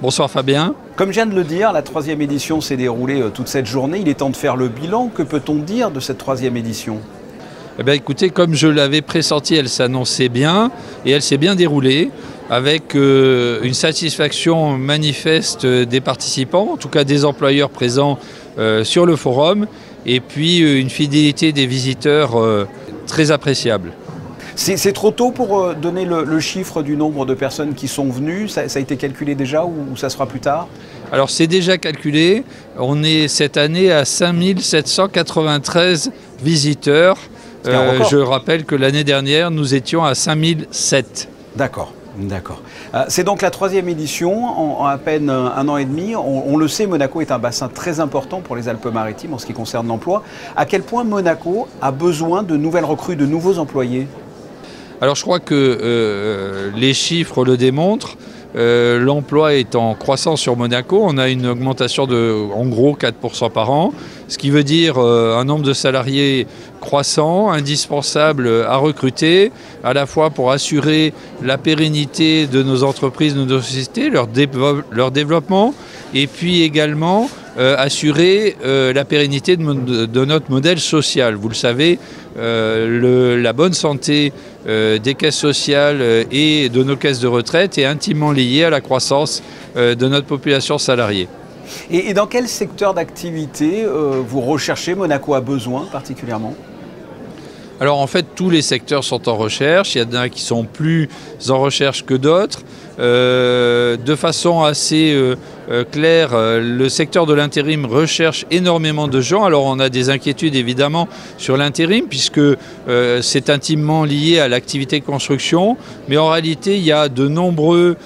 Bonsoir Fabien. Comme je viens de le dire, la troisième édition s'est déroulée toute cette journée. Il est temps de faire le bilan. Que peut-on dire de cette troisième édition ? Eh bien, écoutez, comme je l'avais pressenti, elle s'annonçait bien et elle s'est bien déroulée avec une satisfaction manifeste des participants, en tout cas des employeurs présents sur le forum, et puis une fidélité des visiteurs très appréciable. C'est trop tôt pour donner le chiffre du nombre de personnes qui sont venues. Ça a été calculé déjà ou ça sera plus tard ? Alors c'est déjà calculé. On est cette année à 5793 visiteurs. Je rappelle que l'année dernière, nous étions à 5007. D'accord. C'est donc la troisième édition en à peine un an et demi. On le sait, Monaco est un bassin très important pour les Alpes-Maritimes en ce qui concerne l'emploi. À quel point Monaco a besoin de nouvelles recrues, de nouveaux employés ? Alors je crois que les chiffres le démontrent. L'emploi est en croissance sur Monaco. On a une augmentation de en gros 4% par an, ce qui veut dire un nombre de salariés croissant, indispensable à recruter, à la fois pour assurer la pérennité de nos entreprises, de nos sociétés, leur développement, et puis également assurer la pérennité de notre modèle social. Vous le savez, la bonne santé des caisses sociales et de nos caisses de retraite est intimement liée à la croissance de notre population salariée. Et dans quel secteur d'activité vous recherchez, Monaco a besoin particulièrement ? Alors en fait, tous les secteurs sont en recherche. Il y en a qui sont plus en recherche que d'autres. De façon assez claire, le secteur de l'intérim recherche énormément de gens. Alors on a des inquiétudes évidemment sur l'intérim puisque c'est intimement lié à l'activité de construction. Mais en réalité, il y a de nombreux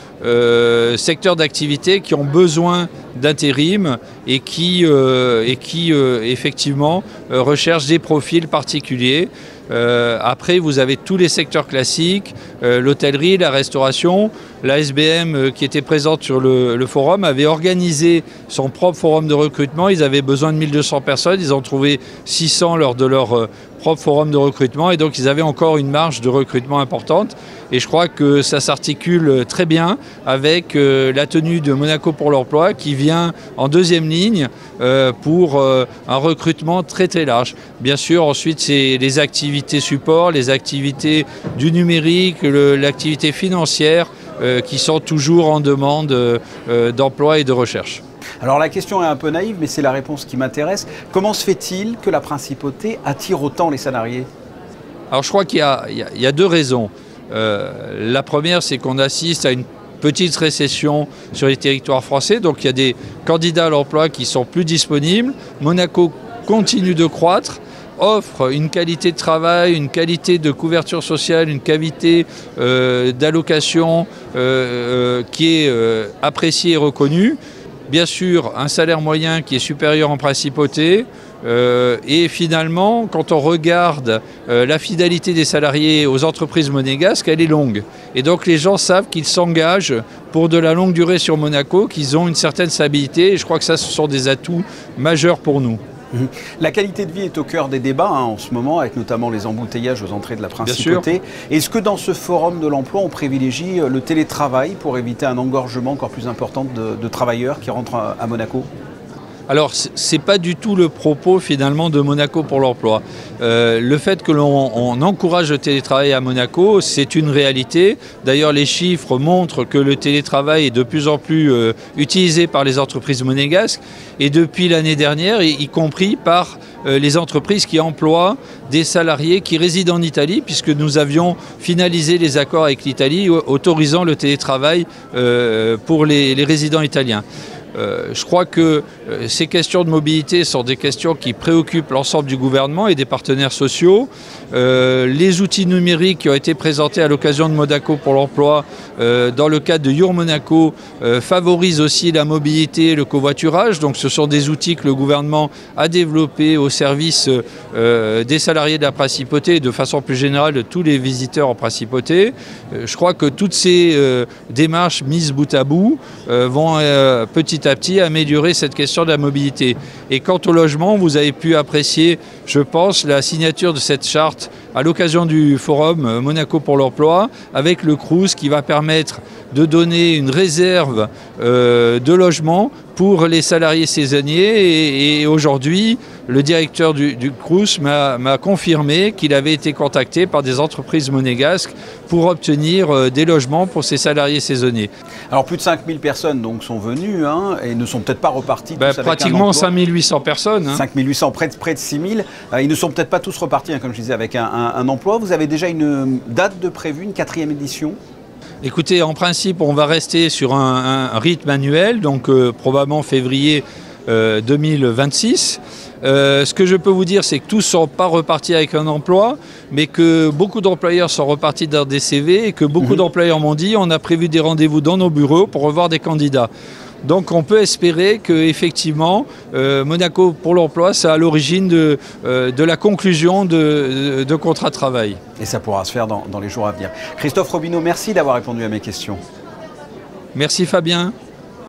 secteurs d'activité qui ont besoin d'intérim et qui effectivement recherchent des profils particuliers. Après, vous avez tous les secteurs classiques, l'hôtellerie, la restauration. La SBM qui était présente sur le forum avait organisé son propre forum de recrutement. Ils avaient besoin de 1200 personnes. Ils ont trouvé 600 lors de leur propre forum de recrutement. Et donc, ils avaient encore une marge de recrutement importante. Et je crois que ça s'articule très bien avec la tenue de Monaco pour l'emploi qui vient en deuxième ligne pour un recrutement très très large. Bien sûr, ensuite, c'est les activités support, les activités du numérique, l'activité financière qui sont toujours en demande d'emploi et de recherche. Alors la question est un peu naïve, mais c'est la réponse qui m'intéresse. Comment se fait-il que la principauté attire autant les salariés ? Alors je crois qu'il y a deux raisons. La première, c'est qu'on assiste à une petite récession sur les territoires français. Donc il y a des candidats à l'emploi qui sont plus disponibles. Monaco continue de croître, offre une qualité de travail, une qualité de couverture sociale, une qualité d'allocation qui est appréciée et reconnue. Bien sûr, un salaire moyen qui est supérieur en principauté. Et finalement, quand on regarde la fidélité des salariés aux entreprises monégasques, elle est longue. Et donc les gens savent qu'ils s'engagent pour de la longue durée sur Monaco, qu'ils ont une certaine stabilité. Et je crois que ça, ce sont des atouts majeurs pour nous. La qualité de vie est au cœur des débats en ce moment, avec notamment les embouteillages aux entrées de la principauté. Est-ce que dans ce forum de l'emploi, on privilégie le télétravail pour éviter un engorgement encore plus important de travailleurs qui rentrent à Monaco ? Alors, ce n'est pas du tout le propos finalement de Monaco pour l'emploi. Le fait que l'on encourage le télétravail à Monaco, c'est une réalité. D'ailleurs, les chiffres montrent que le télétravail est de plus en plus utilisé par les entreprises monégasques et depuis l'année dernière, y compris par les entreprises qui emploient des salariés qui résident en Italie, puisque nous avions finalisé les accords avec l'Italie autorisant le télétravail pour les résidents italiens. Je crois que ces questions de mobilité sont des questions qui préoccupent l'ensemble du gouvernement et des partenaires sociaux. Les outils numériques qui ont été présentés à l'occasion de Monaco pour l'emploi dans le cadre de Your Monaco favorisent aussi la mobilité et le covoiturage. Donc ce sont des outils que le gouvernement a développés au service des salariés de la principauté et de façon plus générale de tous les visiteurs en principauté. Je crois que toutes ces démarches mises bout à bout vont petit à petit améliorer cette question de la mobilité. Et quant au logement, vous avez pu apprécier, je pense, la signature de cette charte à l'occasion du forum Monaco pour l'emploi avec le Crous qui va permettre de donner une réserve de logement pour les salariés saisonniers. Et aujourd'hui, le directeur du Crous m'a confirmé qu'il avait été contacté par des entreprises monégasques pour obtenir des logements pour ces salariés saisonniers. Alors plus de 5000 personnes donc, sont venues et ne sont peut-être pas reparties tous avec pratiquement 5800 personnes. 5800, près de 6000. Ils ne sont peut-être pas tous repartis, comme je disais, avec un emploi. Vous avez déjà une date de prévue, une 4e édition ? Écoutez, en principe, on va rester sur un rythme annuel, donc probablement février 2026. Ce que je peux vous dire, c'est que tous ne sont pas repartis avec un emploi, mais que beaucoup d'employeurs sont repartis dans des CV et que beaucoup d'employeurs m'ont dit on a prévu des rendez-vous dans nos bureaux pour revoir des candidats. Donc on peut espérer qu'effectivement, Monaco pour l'emploi, c'est à l'origine de la conclusion de contrats de travail. Et ça pourra se faire dans les jours à venir. Christophe Robineau, merci d'avoir répondu à mes questions. Merci Fabien.